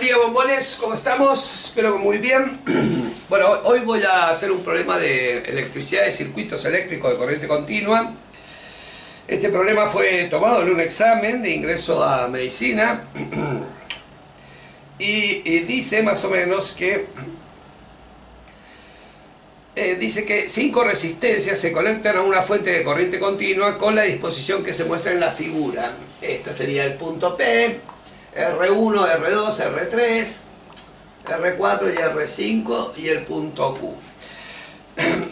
día, bombones, ¿cómo estamos? Espero que muy bien. Bueno, hoy voy a hacer un problema de electricidad de circuitos eléctricos de corriente continua. Este problema fue tomado en un examen de ingreso a medicina y dice más o menos que dice que 5 resistencias se conectan a una fuente de corriente continua con la disposición que se muestra en la figura. Este sería el punto P, R1, R2, R3, R4 y R5 y el punto Q.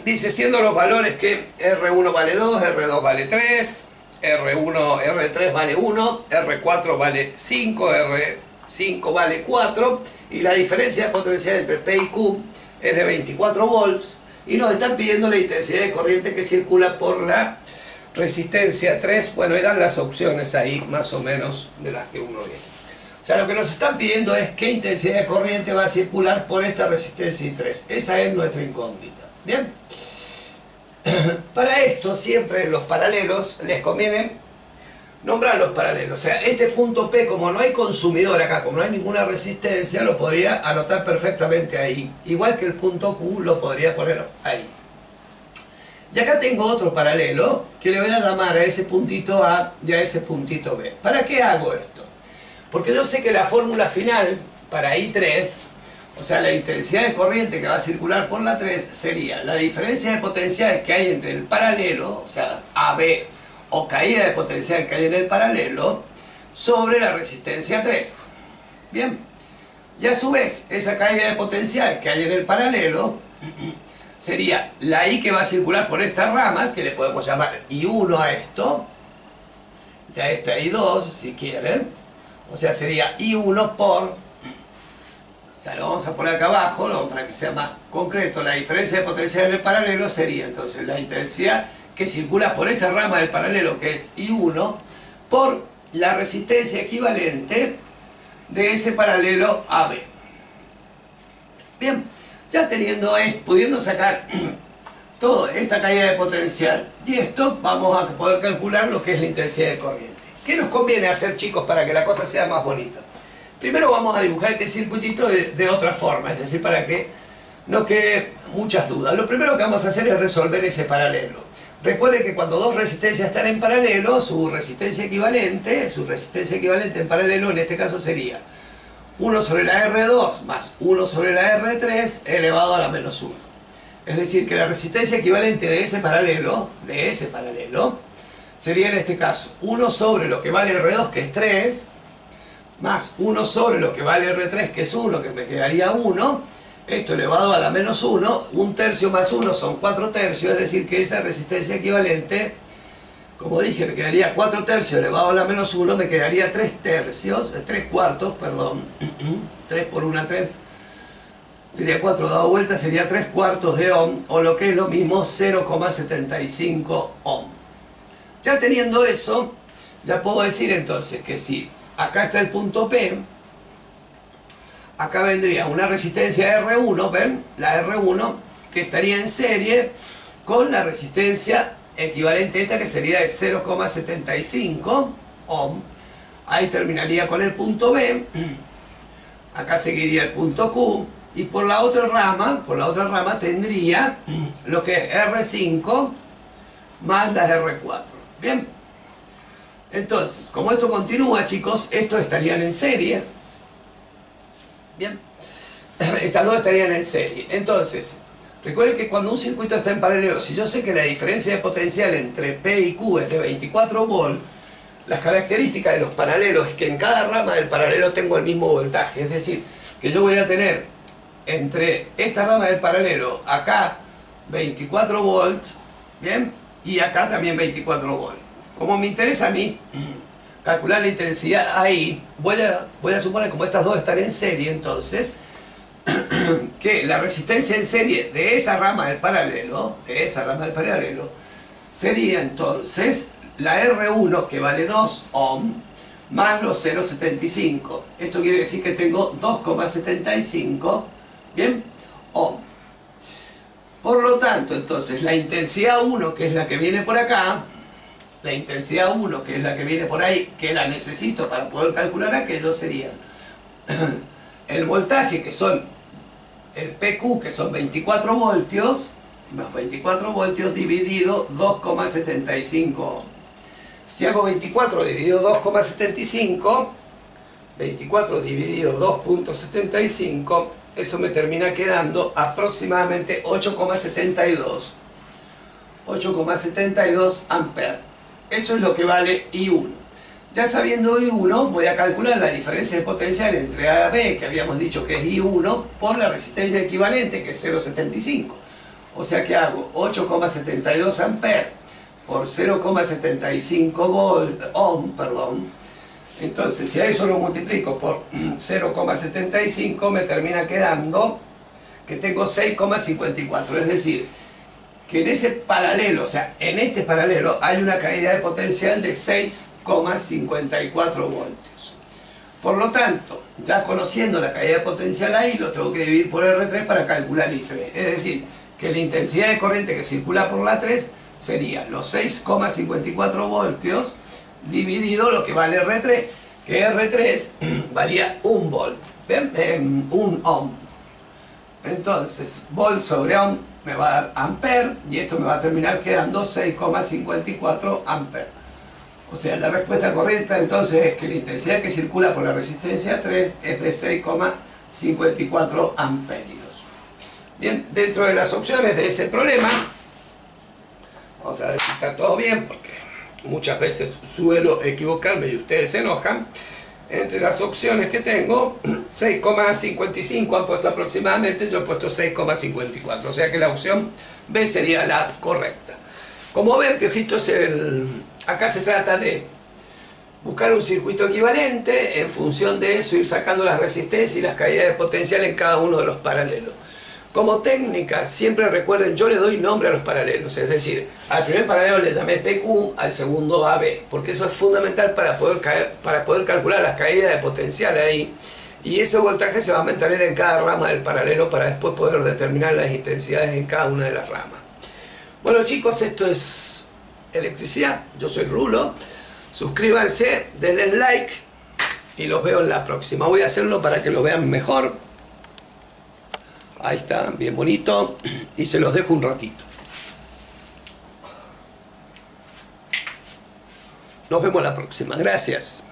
Dice, siendo los valores que R1 vale 2, R2 vale 3, R3 vale 1, R4 vale 5, R5 vale 4 y la diferencia de potencial entre P y Q es de 24 volts y nos están pidiendo la intensidad de corriente que circula por la resistencia 3. Bueno, y dan las opciones ahí más o menos de las que uno ve. O sea, lo que nos están pidiendo es qué intensidad de corriente va a circular por esta resistencia 3. Esa es nuestra incógnita. Bien. Para esto siempre los paralelos les conviene nombrar los paralelos. O sea, este punto P, como no hay consumidor acá, como no hay ninguna resistencia, lo podría anotar perfectamente ahí. Igual que el punto Q lo podría poner ahí. Y acá tengo otro paralelo que le voy a llamar a ese puntito A y a ese puntito B. ¿Para qué hago esto? Porque yo sé que la fórmula final para I3, o sea, la intensidad de corriente que va a circular por la 3, sería la diferencia de potencial que hay entre el paralelo, o sea, AB, o caída de potencial que hay en el paralelo, sobre la resistencia 3. Bien. Y a su vez, esa caída de potencial que hay en el paralelo sería la I que va a circular por esta rama, que le podemos llamar I1 a esto, y a esta I2, si quieren. O sea, sería I1 por, o sea, lo vamos a poner acá abajo, ¿no? Para que sea más concreto. La diferencia de potencial en el paralelo sería entonces la intensidad que circula por esa rama del paralelo, que es I1, por la resistencia equivalente de ese paralelo AB. Bien, ya teniendo esto, pudiendo sacar toda esta caída de potencial y esto, vamos a poder calcular lo que es la intensidad de corriente. ¿Qué nos conviene hacer, chicos, para que la cosa sea más bonita? Primero vamos a dibujar este circuitito de otra forma, es decir, para que no quede muchas dudas. Lo primero que vamos a hacer es resolver ese paralelo. Recuerden que cuando dos resistencias están en paralelo, su resistencia equivalente en paralelo en este caso sería 1 sobre la R2 más 1 sobre la R3 elevado a la menos 1. Es decir, que la resistencia equivalente de ese paralelo, sería en este caso 1 sobre lo que vale R2, que es 3, más 1 sobre lo que vale R3, que es 1, que me quedaría 1, esto elevado a la menos 1, 1 tercio más 1 son 4 tercios, es decir que esa resistencia equivalente, como dije, me quedaría 4 tercios elevado a la menos 1, me quedaría 3 cuartos, perdón, 3 por 1, 3, sería 4 dado vuelta, sería 3 cuartos de ohm, o lo que es lo mismo, 0,75 ohm. Ya teniendo eso, ya puedo decir entonces que si acá está el punto P, acá vendría una resistencia R1, ¿ven? La R1 que estaría en serie con la resistencia equivalente a esta, que sería de 0,75 ohm. Ahí terminaría con el punto B, acá seguiría el punto Q, y por la otra rama tendría lo que es R5 más la R4. Bien, entonces, como esto continúa, chicos, estos estarían en serie. Bien, estas dos estarían en serie. Entonces, recuerden que cuando un circuito está en paralelo, si yo sé que la diferencia de potencial entre P y Q es de 24 volts, las características de los paralelos es que en cada rama del paralelo tengo el mismo voltaje. Es decir, que yo voy a tener entre esta rama del paralelo, acá 24 volts, ¿bien? Y acá también 24 volts. Como me interesa a mí calcular la intensidad ahí, voy a suponer, como estas dos están en serie, entonces, que la resistencia en serie de esa rama del paralelo, sería entonces la R1, que vale 2 ohm, más los 0,75. Esto quiere decir que tengo 2,75, ¿bien? Ohm. Por lo tanto, entonces, la intensidad 1, que es la que viene por acá, la intensidad 1, que es la que viene por ahí, que la necesito para poder calcular aquello, sería el voltaje, que son el PQ, que son 24 voltios, más 24 voltios dividido 2,75 ohms. Si hago 24 dividido 2,75, 24 dividido 2,75, eso me termina quedando aproximadamente 8,72 amperes. Eso es lo que vale I1. Ya sabiendo I1, voy a calcular la diferencia de potencial entre A y B, que habíamos dicho que es I1, por la resistencia equivalente, que es 0,75. O sea que hago 8,72 amperes por 0,75 ohm, perdón. Entonces, si a eso lo multiplico por 0,75, me termina quedando que tengo 6,54. Es decir, que en ese paralelo, o sea, en este paralelo hay una caída de potencial de 6,54 voltios. Por lo tanto, ya conociendo la caída de potencial ahí, lo tengo que dividir por R3 para calcular I3. Es decir, que la intensidad de corriente que circula por la 3 sería los 6,54 voltios dividido lo que vale R3, que R3 valía 1 volt, ¿ven? 1 ohm. Entonces, volt sobre ohm me va a dar amper, y esto me va a terminar quedando 6,54 amperes. O sea, la respuesta correcta entonces es que la intensidad que circula por la resistencia 3 es de 6,54 amperios. Bien, dentro de las opciones de ese problema, vamos a ver si está todo bien, porque muchas veces suelo equivocarme y ustedes se enojan. Entre las opciones que tengo, 6,55 han puesto aproximadamente, yo he puesto 6,54, o sea que la opción B sería la correcta. Como ven, piojitos, acá se trata de buscar un circuito equivalente, en función de eso ir sacando las resistencias y las caídas de potencial en cada uno de los paralelos. Como técnica, siempre recuerden, yo le doy nombre a los paralelos, es decir, al primer paralelo le llamé PQ, al segundo AB, porque eso es fundamental para poder calcular las caídas de potencial ahí, y ese voltaje se va a mantener en cada rama del paralelo para después poder determinar las intensidades en cada una de las ramas. Bueno chicos, esto es electricidad, yo soy Rulo, suscríbanse, denle like y los veo en la próxima. Voy a hacerlo para que lo vean mejor. Ahí está, bien bonito, y se los dejo un ratito. Nos vemos la próxima, gracias.